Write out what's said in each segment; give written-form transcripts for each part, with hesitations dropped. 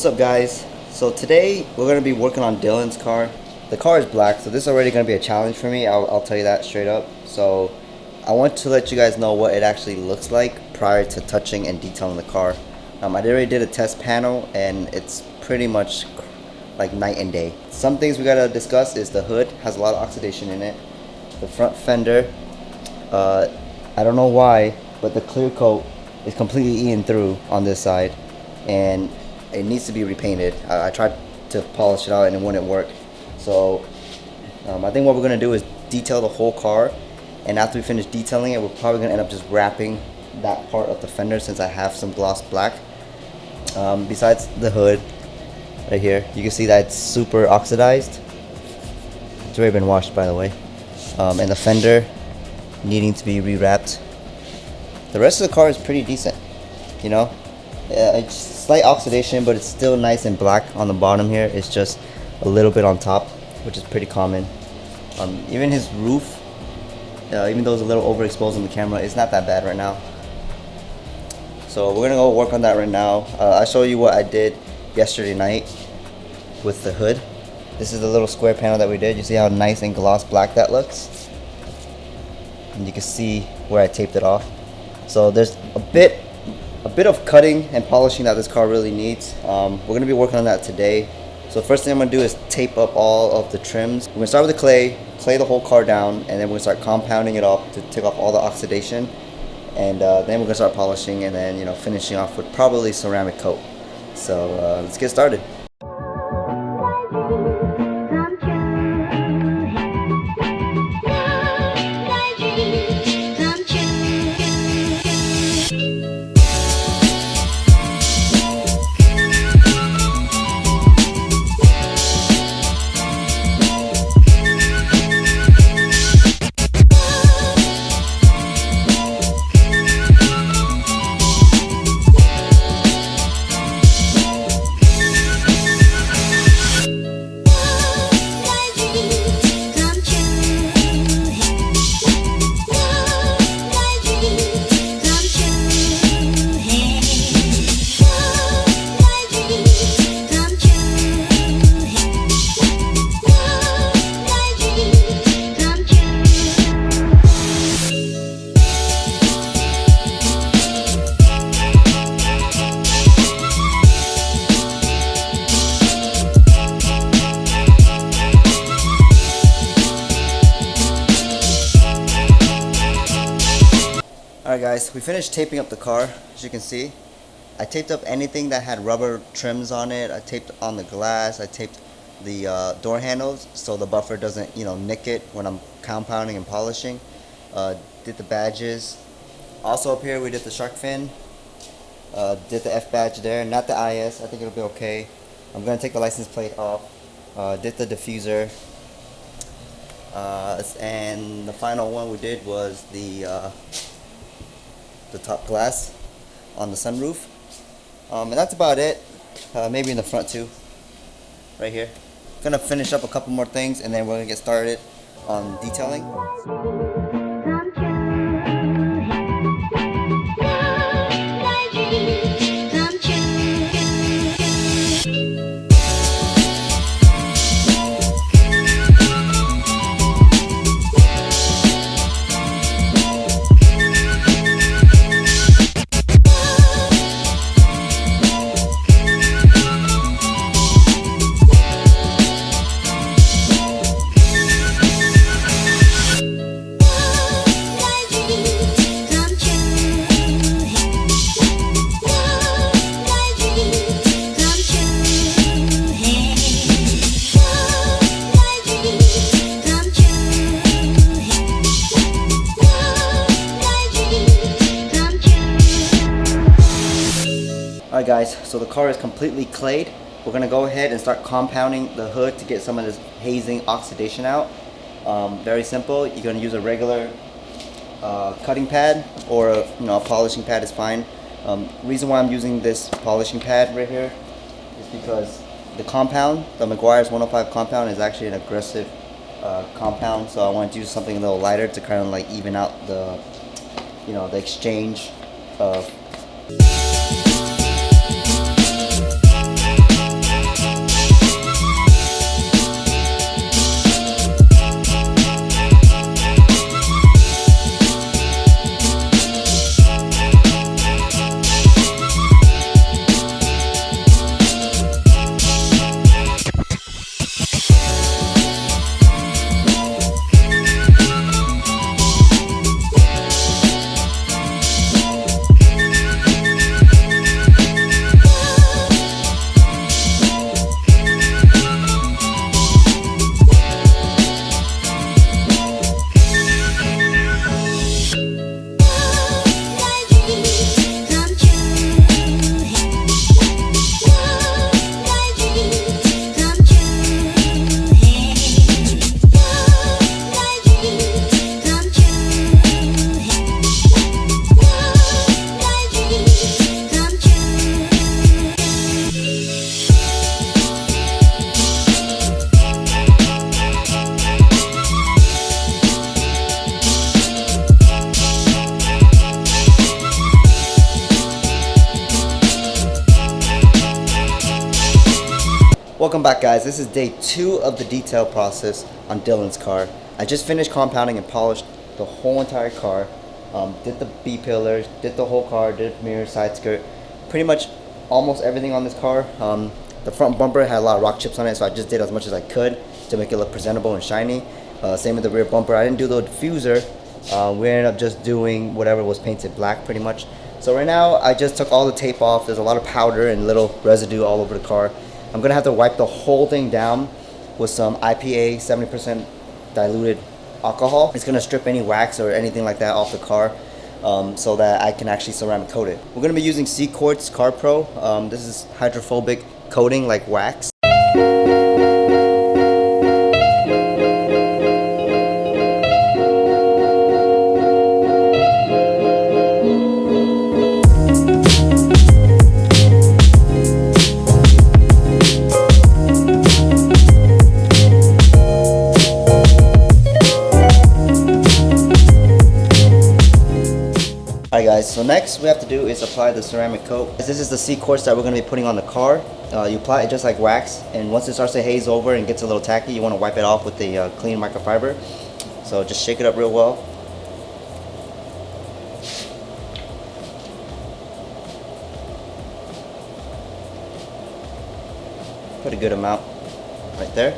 up, guys? So today we're going to be working on Dylan's car. The car is black, so this is already going to be a challenge for me. I'll tell you that straight up. So I want to let you guys know what it actually looks like prior to touching and detailing the car. I already did a test panel and it's pretty much like night and day. Some things we got to discuss is the hood has a lot of oxidation in it. The front fender, I don't know why, but the clear coat is completely eaten through on this side and it needs to be repainted. I tried to polish it out and it wouldn't work. So I think what we're gonna do is detail the whole car, and after we finish detailing it, we're probably gonna end up just wrapping that part of the fender since I have some gloss black. Besides the hood right here, you can see that it's super oxidized. It's already been washed, by the way. And the fender needing to be rewrapped. The rest of the car is pretty decent, you know. It's slight oxidation, but it's still nice and black on the bottom here. It's just a little bit on top, which is pretty common. Even his roof, even though it's a little overexposed on the camera, it's not that bad right now. So we're gonna go work on that right now. I'll show you what I did yesterday night with the hood. This is the little square panel that we did. You see how nice and gloss black that looks? And you can see where I taped it off. So there's a bit of cutting and polishing that this car really needs. We're gonna be working on that today. So the first thing I'm gonna do is tape up all of the trims. We're gonna start with the clay the whole car down, and then we're gonna start compounding it up to take off all the oxidation. And then we're gonna start polishing and then, you know, finishing off with probably ceramic coat. So let's get started. Alright guys, we finished taping up the car. As you can see, I taped up anything that had rubber trims on it. I taped on the glass. I taped the door handles so the buffer doesn't, you know, nick it when I'm compounding and polishing. Did the badges. Also up here we did the shark fin. Did the F badge there, not the IS. I think it'll be okay. I'm gonna take the license plate off. Did the diffuser. And the final one we did was the top glass on the sunroof, and that's about it. Maybe in the front too, right here. Gonna finish up a couple more things and then we're gonna get started on detailing. Alright guys, so the car is completely clayed. We're going to go ahead and start compounding the hood to get some of this hazing oxidation out. Very simple. You're going to use a regular cutting pad or a polishing pad is fine. Reason why I'm using this polishing pad right here is because the compound, the Meguiar's 105 compound, is actually an aggressive compound, so I wanted to use something a little lighter to kind of like even out the, the exchange of. Welcome back, guys. This is day 2 of the detail process on Dylan's car. I just finished compounding and polished the whole entire car. Did the B pillars, did the whole car, did mirror, side skirt, pretty much almost everything on this car. The front bumper had a lot of rock chips on it, so I just did as much as I could to make it look presentable and shiny. Same with the rear bumper. I didn't do the diffuser. We ended up just doing whatever was painted black pretty much. So right now I just took all the tape off. There's a lot of powder and little residue all over the car. I'm gonna have to wipe the whole thing down with some IPA 70% diluted alcohol. It's gonna strip any wax or anything like that off the car, so that I can actually ceramic coat it. We're gonna be using C-Quartz Car Pro. This is hydrophobic coating like wax. Alright guys, so next we have to do is apply the ceramic coat. This is the C-Quartz that we're going to be putting on the car. You apply it just like wax, and once it starts to haze over and gets a little tacky, you want to wipe it off with the clean microfiber. So just shake it up real well. Put a good amount right there.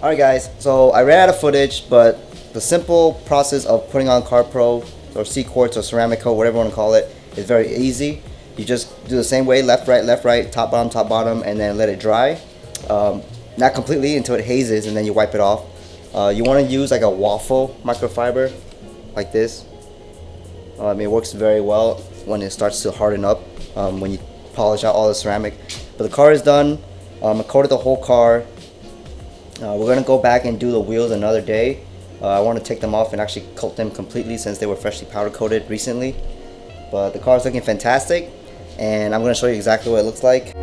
Alright guys, so I ran out of footage, but the simple process of putting on Car Pro or C-Quartz or ceramic coat, whatever you want to call it, is very easy. You just do the same way, left, right, top, bottom, and then let it dry. Not completely until it hazes, and then you wipe it off. You want to use like a waffle microfiber, like this. It works very well when it starts to harden up, when you polish out all the ceramic. But the car is done. I coated the whole car. We're going to go back and do the wheels another day. I want to take them off and actually coat them completely since they were freshly powder coated recently. But the car is looking fantastic, and I'm going to show you exactly what it looks like.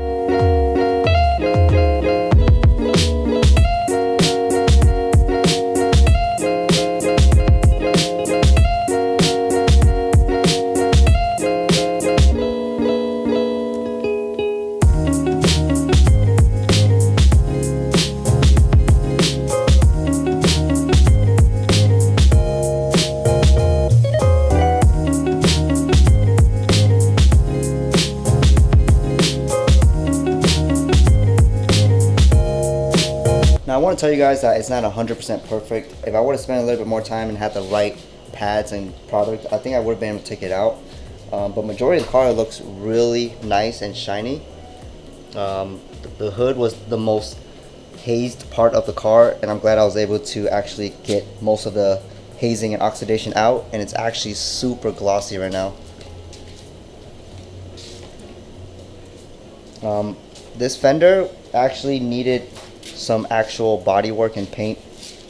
Now I want to tell you guys that it's not 100% perfect. If I would have spent a little bit more time and had the right pads and product, I think I would have been able to take it out. But majority of the car looks really nice and shiny. The hood was the most hazed part of the car, and I'm glad I was able to actually get most of the hazing and oxidation out, and it's actually super glossy right now. This fender actually needed some actual body work and paint.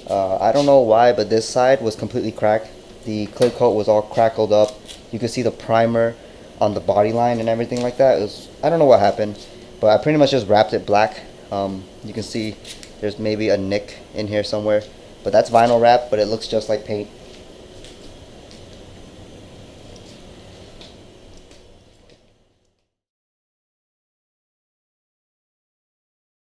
I don't know why, but this side was completely cracked. The clear coat was all crackled up. You could see the primer on the body line and everything like that. I don't know what happened, but I pretty much just wrapped it black. You can see there's maybe a nick in here somewhere, but that's vinyl wrap, but it looks just like paint.